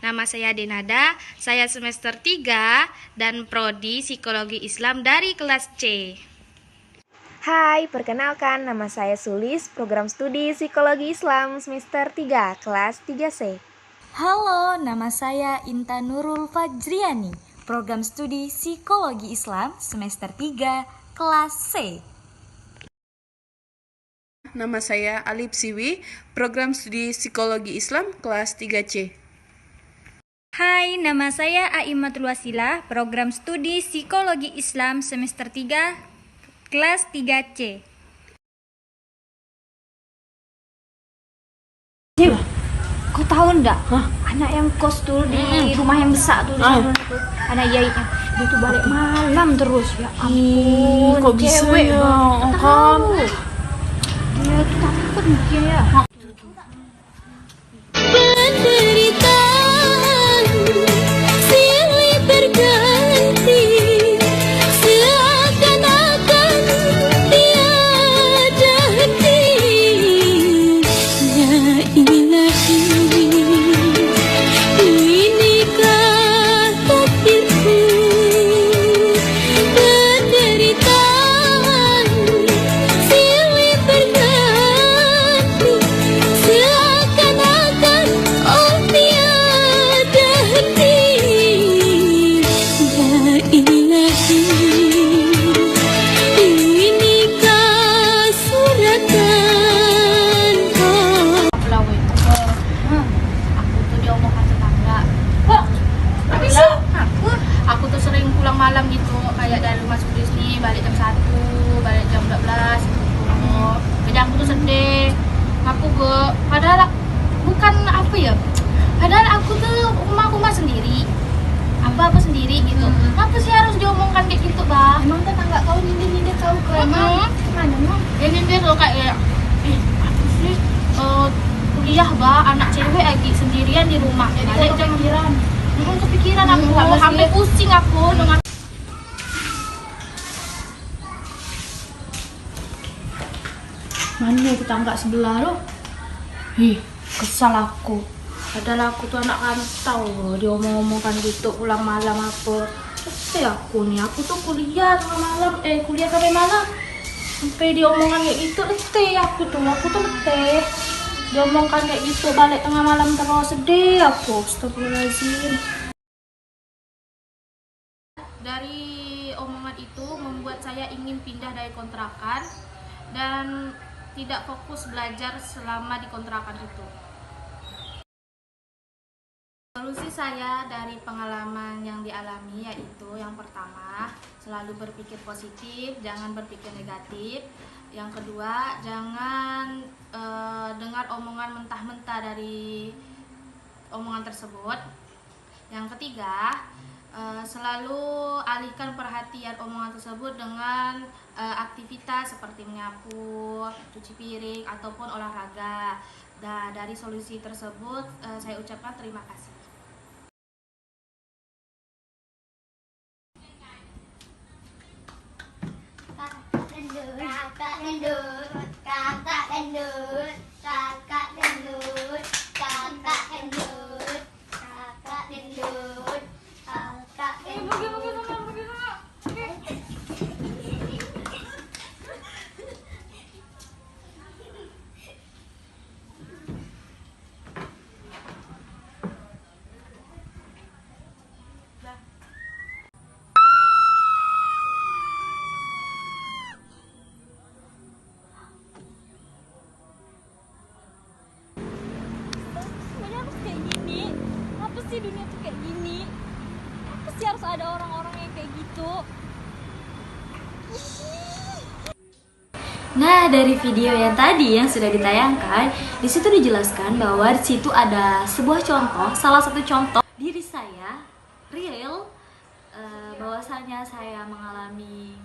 nama saya Denada, saya semester 3 dan prodi Psikologi Islam dari kelas C. Hai, perkenalkan nama saya Sulis, program studi Psikologi Islam semester 3, kelas 3C. Halo, nama saya Intan Nurul Fajriani, program studi Psikologi Islam semester 3, kelas C. Nama saya Alip Siwi, program studi Psikologi Islam kelas 3C. Hai, nama saya Aimatul Wasila, program studi Psikologi Islam semester 3, kelas 3C. Kau tahu enggak? Anak yang kos tuh di rumah yang besar tuh, anak Yaitnya, dia tuh balik malam terus. Ya ampun, kok bisa cewek ya? banget. Kan? Dia tuh takut mungkin ya. Penderitaan silih berganti, seakan-akan tiada henti. Ya ilahi, inikah takdirku. Penderitaan silih berganti, seakan-akan oh tiada henti. Ya ilahi, inikah suratan Pelawai itu aku tuh diomongkan tetangga. Aku tuh sering pulang malam gitu, kayak dari rumah Sudis nih balik jam 1, balik jam 12 gitu. Jadi aku tuh sedih. Padahal bukan apa ya, padahal aku tuh rumah sendiri, apa sendiri gitu. Kenapa sih harus diomongkan kayak gitu, Bang? Emang tetangga kau nyindir kau ke mana emang? Ya nyindir loh kayak apa sih, kuliah Bang, anak cewek lagi sendirian di rumah. Jadi balik jam kepikiran aku, sampai pusing aku dengan mana tetangga sebelah lo. Kesal aku. Padahal aku tuh anak rantau loh, diomong-omongkan gitu pulang malam apa. Aku nih, aku tuh kuliah tengah malam, kuliah sampai malam. Sampai diomongkan kayak gitu, aku tuh letih. Diomongkan kayak gitu balik tengah malam terus, sedih aku. Astagfirullahaladzim. Dari omongan itu membuat saya ingin pindah dari kontrakan dan tidak fokus belajar selama di kontrakan itu. Solusi saya dari pengalaman yang dialami yaitu yang pertama, selalu berpikir positif, jangan berpikir negatif. Yang kedua, jangan dengar omongan mentah-mentah dari omongan tersebut. Yang ketiga, selalu alihkan perhatian omongan tersebut dengan aktivitas seperti menyapu, cuci piring, ataupun olahraga. Nah, dari solusi tersebut saya ucapkan terima kasih. Kakak gendut, kakak gendut, kakak gendut, kakak gendut, kakak gendut, kakak gendut. Sebenarnya harus kayak gini. Apa sih dunia tuh kayak gini? Apa sih harus ada orang-orang yang kayak gitu? Nah, dari video yang tadi yang sudah ditayangkan, di situ dijelaskan bahwa di situ ada sebuah contoh, salah satu contoh diri saya real, bahwasanya saya mengalami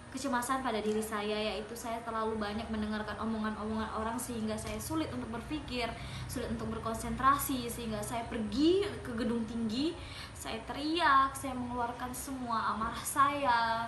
kecemasan pada diri saya, yaitu saya terlalu banyak mendengarkan omongan-omongan orang sehingga saya sulit untuk berpikir, sulit untuk berkonsentrasi, sehingga saya pergi ke gedung tinggi, saya teriak, saya mengeluarkan semua amarah saya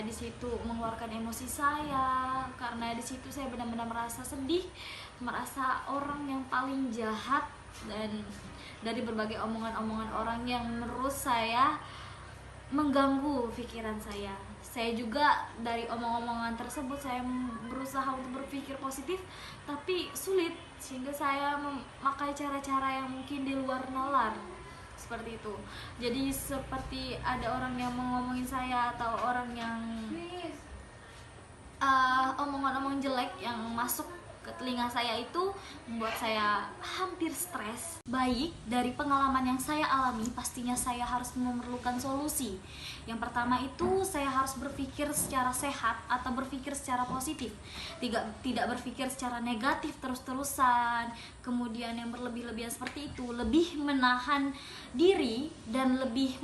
di situ mengeluarkan emosi saya, karena di situ saya benar-benar merasa sedih, merasa orang yang paling jahat dan dari berbagai omongan-omongan orang yang menurut saya mengganggu pikiran saya. Saya juga dari omong-omongan tersebut saya berusaha untuk berpikir positif tapi sulit, sehingga saya memakai cara-cara yang mungkin di luar nalar seperti itu. Jadi seperti ada orang yang ngomongin saya atau orang yang omongan-omongan jelek yang masuk ke telinga saya itu membuat saya hampir stres. Baik, dari pengalaman yang saya alami, pastinya saya harus memerlukan solusi. Yang pertama itu saya harus berpikir secara sehat atau berpikir secara positif. Tidak berpikir secara negatif terus-terusan. Kemudian yang berlebih-lebihan seperti itu, lebih menahan diri dan lebih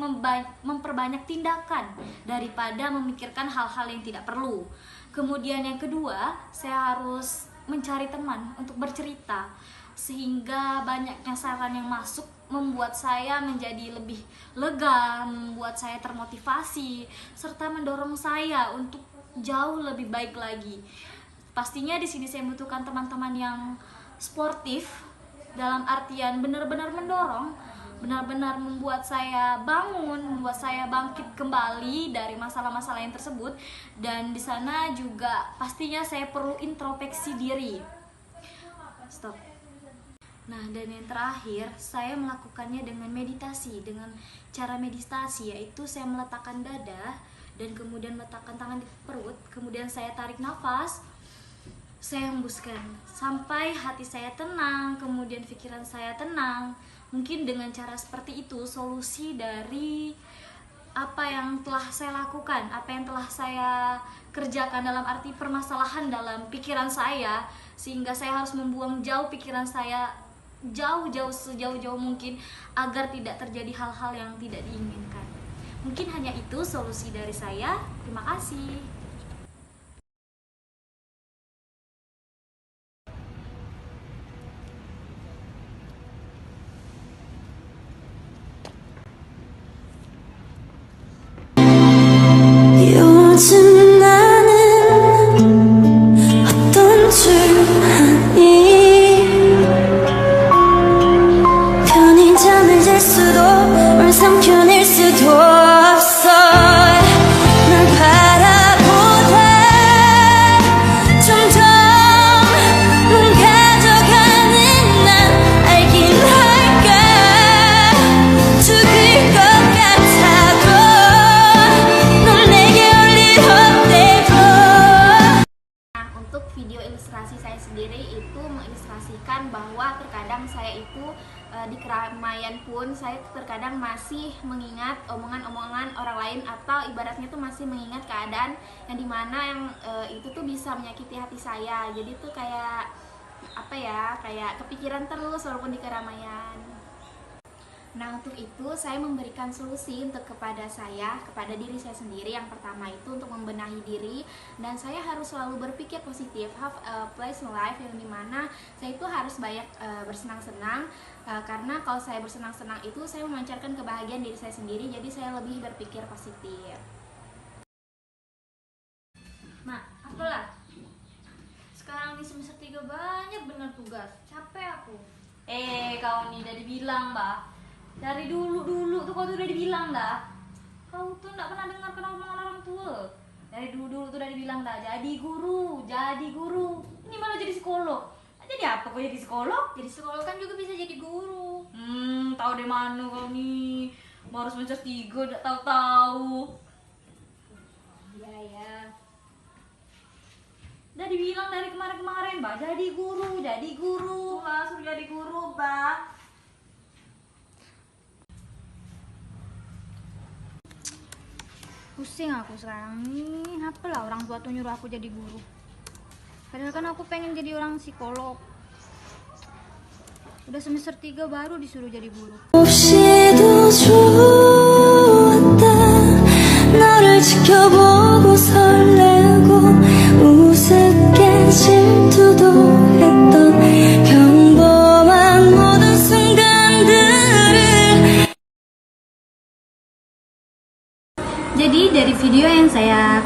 memperbanyak tindakan daripada memikirkan hal-hal yang tidak perlu. Kemudian yang kedua, saya harus mencari teman untuk bercerita, sehingga banyaknya saran yang masuk membuat saya menjadi lebih lega, membuat saya termotivasi, serta mendorong saya untuk jauh lebih baik lagi. Pastinya di sini saya membutuhkan teman-teman yang sportif, dalam artian benar-benar mendorong, benar-benar membuat saya bangun, membuat saya bangkit kembali dari masalah-masalah yang tersebut. Dan di sana juga pastinya saya perlu introspeksi diri. Stop. Nah, dan yang terakhir, saya melakukannya dengan meditasi. Dengan cara meditasi yaitu saya meletakkan dada dan kemudian meletakkan tangan di perut, kemudian saya tarik nafas, saya hembuskan sampai hati saya tenang, kemudian pikiran saya tenang. Mungkin dengan cara seperti itu solusi dari apa yang telah saya lakukan, apa yang telah saya kerjakan, dalam arti permasalahan dalam pikiran saya, sehingga saya harus membuang jauh pikiran saya sejauh-jauh mungkin agar tidak terjadi hal-hal yang tidak diinginkan. Mungkin hanya itu solusi dari saya. Terima kasih. 요즘 나는 어떤 줄 아니 편히 잠을 잘 수도 얼상 편일 수도 없어 널 바라보다 점점 눈 가져가는 난 알긴 할까 죽을 것 같아도 넌 내게 Nah, untuk video ilustrasi saya sendiri itu mengilustrasikan bahwa terkadang saya itu di keramaian pun saya terkadang masih mengingat omongan-omongan orang lain, atau ibaratnya tuh masih mengingat keadaan yang dimana yang itu tuh bisa menyakiti hati saya. Jadi tuh kayak apa ya, kayak kepikiran terus walaupun di keramaian. Nah, untuk itu saya memberikan solusi untuk kepada diri saya sendiri. Yang pertama itu untuk membenahi diri, dan saya harus selalu berpikir positif, have a pleasant life, yang dimana saya itu harus banyak bersenang-senang, karena kalau saya bersenang-senang itu saya memancarkan kebahagiaan diri saya sendiri, jadi saya lebih berpikir positif. Nah, apalah? Sekarang di semester 3 banyak bener tugas, capek aku. Kau nih udah dibilang, Mbak. Dari dulu tuh kau tuh udah dibilang dah. Kau tuh nggak pernah dengar omongan orang tua. Dari dulu tuh udah dibilang dah, jadi guru. Ini malah jadi psikolog. Jadi apa kau jadi psikolog? Jadi psikolog kan juga bisa jadi guru. Tahu dari mana kau nih? Baru semester 3 udah tahu. Iya. Udah dibilang dari kemarin-kemarin, Mbak, jadi guru. Suruh jadi guru, Mbak. Pusing aku sekarang nih, apalah orang tua tuh nyuruh aku jadi guru. Padahal kan aku pengen jadi orang psikolog. Udah semester 3 baru disuruh jadi guru. 없이도 좋았다 너를 지켜보고 설레고 우습게 질투도 했던 평범한 모든 순간들을. Jadi dari video yang saya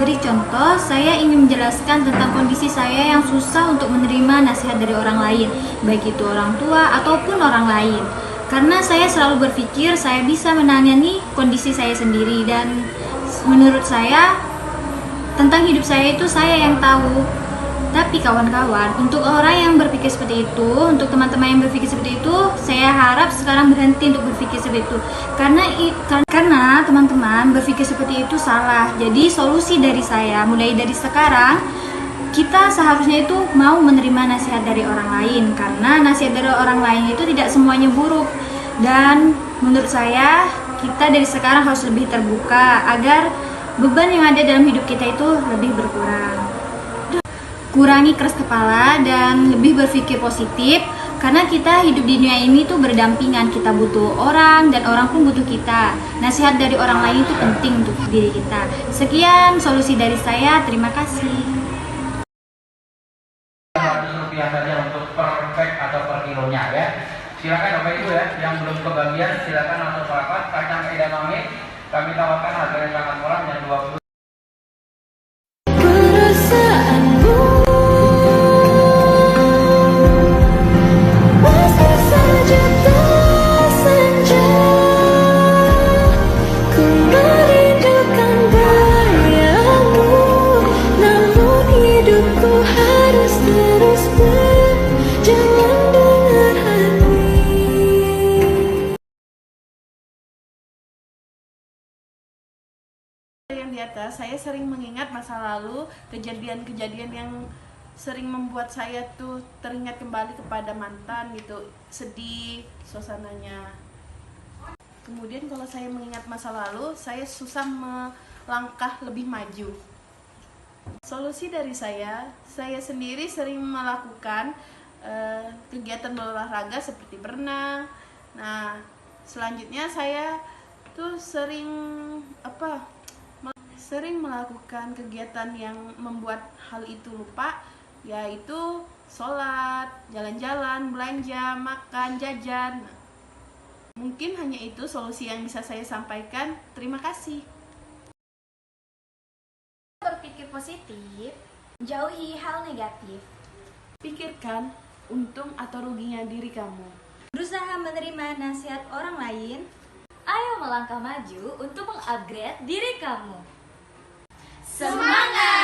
Beri contoh, saya ingin menjelaskan tentang kondisi saya yang susah untuk menerima nasihat dari orang lain, baik itu orang tua ataupun orang lain. Karena saya selalu berpikir saya bisa menangani kondisi saya sendiri, dan menurut saya tentang hidup saya itu saya yang tahu. Tapi kawan-kawan, untuk orang yang berpikir seperti itu, untuk teman-teman yang berpikir seperti itu, saya harap sekarang berhenti untuk berpikir seperti itu. Karena teman-teman berpikir seperti itu salah. Jadi solusi dari saya, mulai dari sekarang, kita seharusnya itu mau menerima nasihat dari orang lain, karena nasihat dari orang lain itu tidak semuanya buruk. Dan menurut saya, kita dari sekarang harus lebih terbuka agar beban yang ada dalam hidup kita itu lebih berkurang. Kurangi keras kepala dan lebih berpikir positif, karena kita hidup di dunia ini tuh berdampingan. Kita butuh orang dan orang pun butuh kita. Nasihat dari orang lain itu penting untuk diri kita. Sekian solusi dari saya, terima kasih. Rupiah saja untuk per pack atau per kilonya ya. Silakan Bapak Ibu ya, yang belum kebagian silakan langsung merapat. Kacang edamame kami tawarkan harganya sangat murah, hanya 20. perasaanmu masih saja tak senja. Ku merindukan bayangmu, namun hidupku harus terus berjalan dengan hati. Yang di atas, saya sering mengingat masa lalu, kejadian-kejadian yang sering membuat saya tuh teringat kembali kepada mantan gitu, sedih suasananya. Kemudian kalau saya mengingat masa lalu, saya susah melangkah lebih maju. Solusi dari saya sendiri sering melakukan kegiatan berolahraga seperti berenang. Nah, selanjutnya saya tuh sering melakukan kegiatan yang membuat hal itu lupa, yaitu sholat, jalan-jalan, belanja, makan, jajan. Mungkin hanya itu solusi yang bisa saya sampaikan. Terima kasih. Berpikir positif, jauhi hal negatif. Pikirkan untung atau ruginya diri kamu. Berusaha menerima nasihat orang lain. Ayo melangkah maju untuk mengupgrade diri kamu. Semangat!